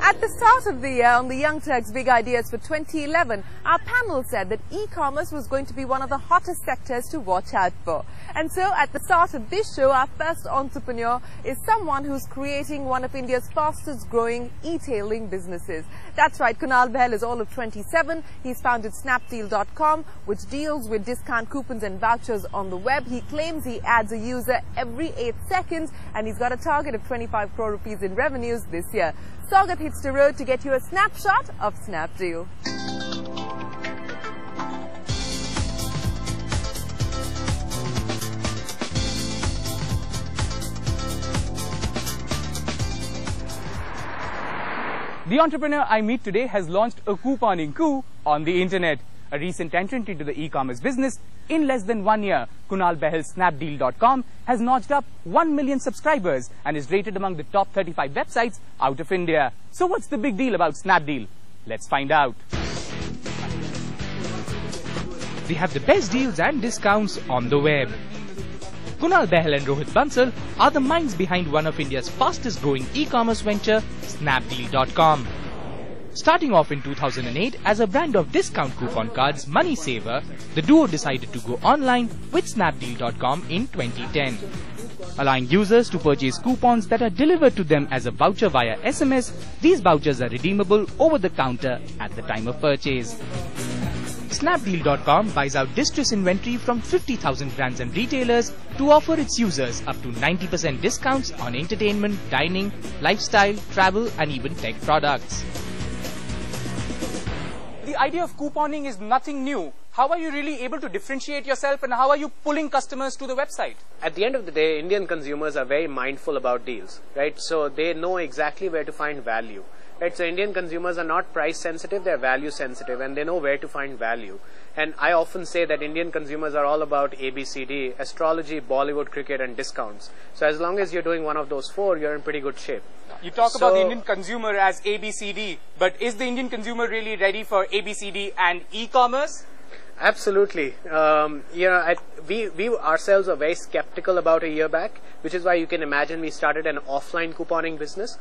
At the start of the year on the Young Turks Big Ideas for 2011, our panel said that e-commerce was going to be one of the hottest sectors to watch out for. And so at the start of this show, our first entrepreneur is someone who's creating one of India's fastest growing e-tailing businesses. That's right, Kunal Bahl is all of 27. He's founded Snapdeal.com, which deals with discount coupons and vouchers on the web. He claims he adds a user every 8 seconds and he's got a target of 25 crore rupees in revenues this year. Sagat hits the road to get you a snapshot of Snapdeal. The entrepreneur I meet today has launched a couponing coup on the internet. A recent entrant into the e-commerce business, in less than 1 year, Kunal Bahl's Snapdeal.com has notched up 1 million subscribers and is rated among the top 35 websites out of India. So what's the big deal about Snapdeal? Let's find out. They have the best deals and discounts on the web. Kunal Bahl and Rohit Bansal are the minds behind one of India's fastest growing e-commerce venture, Snapdeal.com. Starting off in 2008 as a brand of discount coupon cards money saver, the duo decided to go online with Snapdeal.com in 2010. Allowing users to purchase coupons that are delivered to them as a voucher via SMS, these vouchers are redeemable over the counter at the time of purchase. Snapdeal.com buys out distress inventory from 50,000 brands and retailers to offer its users up to 90% discounts on entertainment, dining, lifestyle, travel and even tech products. The idea of couponing is nothing new. How are you really able to differentiate yourself and how are you pulling customers to the website? At the end of the day, Indian consumers are very mindful about deals, right? So they know exactly where to find value. Right, so Indian consumers are not price sensitive, they're value sensitive and they know where to find value. And I often say that Indian consumers are all about ABCD, astrology, Bollywood, cricket and discounts. So as long as you're doing one of those four, you're in pretty good shape. You talk about the Indian consumer as ABCD, but is the Indian consumer really ready for ABCD and e-commerce? Absolutely. We ourselves were very skeptical about a year back, which is why you can imagine we started an offline couponing business.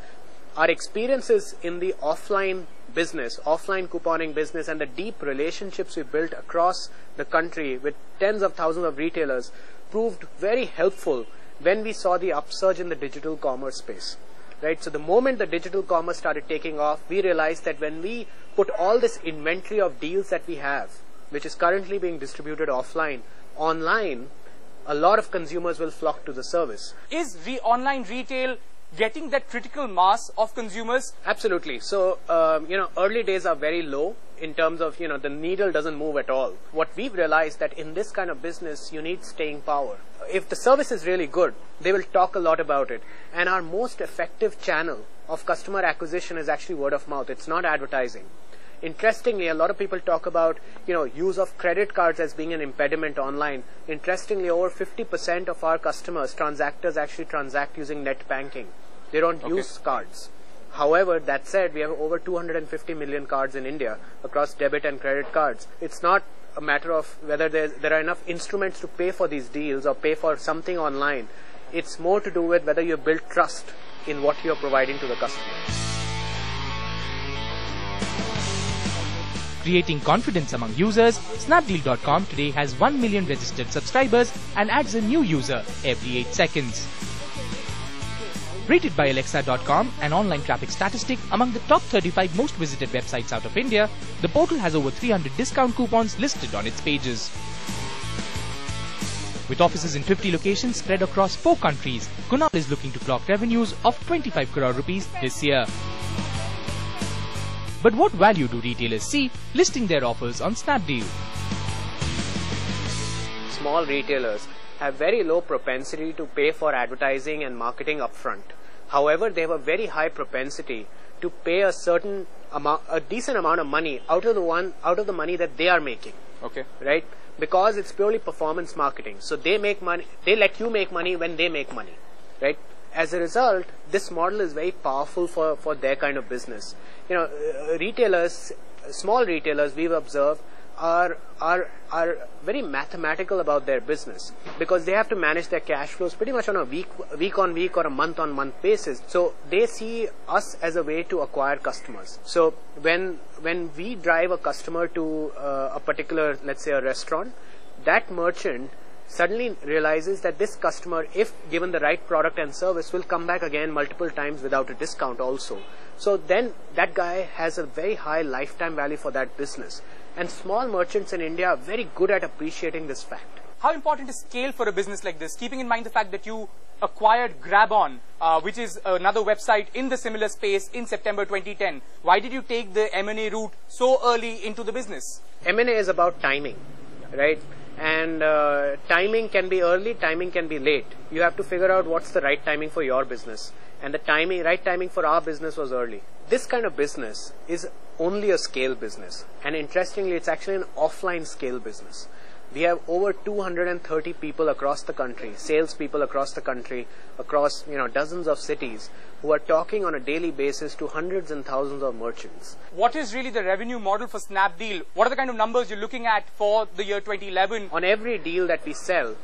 Our experiences in the offline business, offline couponing business and the deep relationships we built across the country with tens of thousands of retailers proved very helpful when we saw the upsurge in the digital commerce space. Right? So the moment the digital commerce started taking off, we realized that when we put all this inventory of deals that we have, which is currently being distributed offline, online, a lot of consumers will flock to the service. Is the online retail getting that critical mass of consumers? Absolutely. So, early days are very low in terms of, the needle doesn't move at all. What we've realized that in this kind of business, you need staying power. If the service is really good, they will talk a lot about it. And our most effective channel of customer acquisition is actually word of mouth. It's not advertising. Interestingly, a lot of people talk about, use of credit cards as being an impediment online. Interestingly, over 50% of our customers, transactors, actually transact using net banking. They don't use cards. However, that said, we have over 250 million cards in India across debit and credit cards. It's not a matter of whether there are enough instruments to pay for these deals or pay for something online. It's more to do with whether you build trust in what you're providing to the customer. Creating confidence among users, Snapdeal.com today has 1 million registered subscribers and adds a new user every 8 seconds. Rated by Alexa.com, an online traffic statistic among the top 35 most visited websites out of India, the portal has over 300 discount coupons listed on its pages. With offices in 50 locations spread across 4 countries, Kunal is looking to clock revenues of 25 crore rupees this year. But what value do retailers see listing their offers on Snapdeal? Small retailers have very low propensity to pay for advertising and marketing upfront. However, they have a very high propensity to pay a certain amount, a decent amount of money out of the money that they are making. Okay. Right? Because it's purely performance marketing. So they make money, they let you make money when they make money. Right? As a result, this model is very powerful for their kind of business. Retailers, small retailers, we've observed, are very mathematical about their business, because they have to manage their cash flows pretty much on a week on week or a month on month basis. So they see us as a way to acquire customers. So when we drive a customer to a particular, let's say a restaurant, that merchant suddenly realizes that this customer, if given the right product and service, will come back again multiple times without a discount also. So then that guy has a very high lifetime value for that business. And small merchants in India are very good at appreciating this fact. How important is scale for a business like this, keeping in mind the fact that you acquired GrabOn, which is another website in the similar space, in September 2010. Why did you take the M&A route so early into the business? M&A is about timing, right? And timing can be early, timing can be late. You have to figure out what's the right timing for your business. And the right timing for our business was early. This kind of business is only a scale business. And interestingly, it's actually an offline scale business. We have over 230 people across the country, salespeople across the country, across dozens of cities, who are talking on a daily basis to hundreds and thousands of merchants. What is really the revenue model for Snapdeal? What are the kind of numbers you're looking at for the year 2011? On every deal that we sell,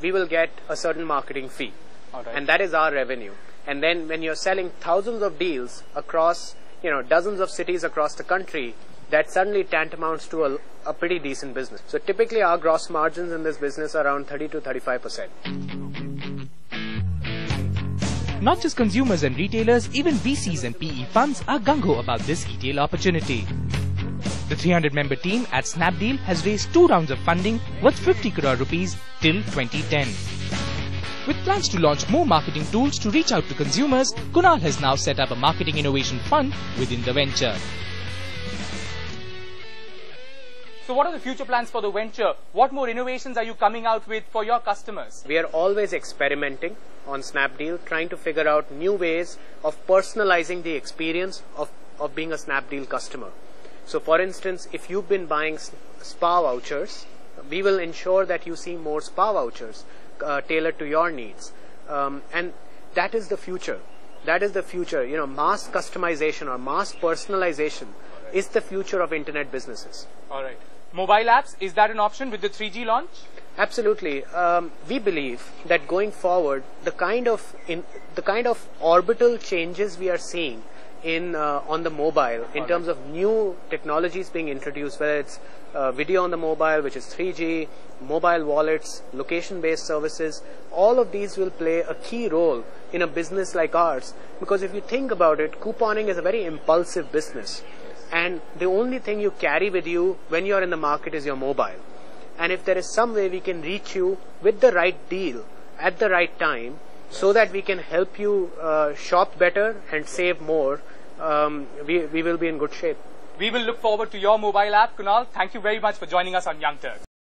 we will get a certain marketing fee. All right. And that is our revenue. And then when you're selling thousands of deals across, dozens of cities across the country, that suddenly tantamounts to a pretty decent business. So typically our gross margins in this business are around 30 to 35%. Not just consumers and retailers, even VCs and PE funds are gung-ho about this retail opportunity. The 300-member team at Snapdeal has raised 2 rounds of funding worth 50 crore rupees till 2010. With plans to launch more marketing tools to reach out to consumers, Kunal has now set up a marketing innovation fund within the venture. So what are the future plans for the venture? What more innovations are you coming out with for your customers? We are always experimenting on Snapdeal, trying to figure out new ways of personalizing the experience of being a Snapdeal customer. So for instance, if you've been buying spa vouchers, we will ensure that you see more spa vouchers tailored to your needs. And that is the future. That is the future. Mass customization or mass personalization is the future of internet businesses. All right. Mobile apps, is that an option with the 3G launch? Absolutely. We believe that going forward, the kind of orbital changes we are seeing on the mobile in terms of new technologies being introduced, whether it's video on the mobile, which is 3G, mobile wallets, location-based services, all of these will play a key role in a business like ours. Because if you think about it, couponing is a very impulsive business. And the only thing you carry with you when you're in the market is your mobile. And if there is some way we can reach you with the right deal at the right time, so that we can help you shop better and save more, we will be in good shape. We will look forward to your mobile app, Kunal. Thank you very much for joining us on Young Turks.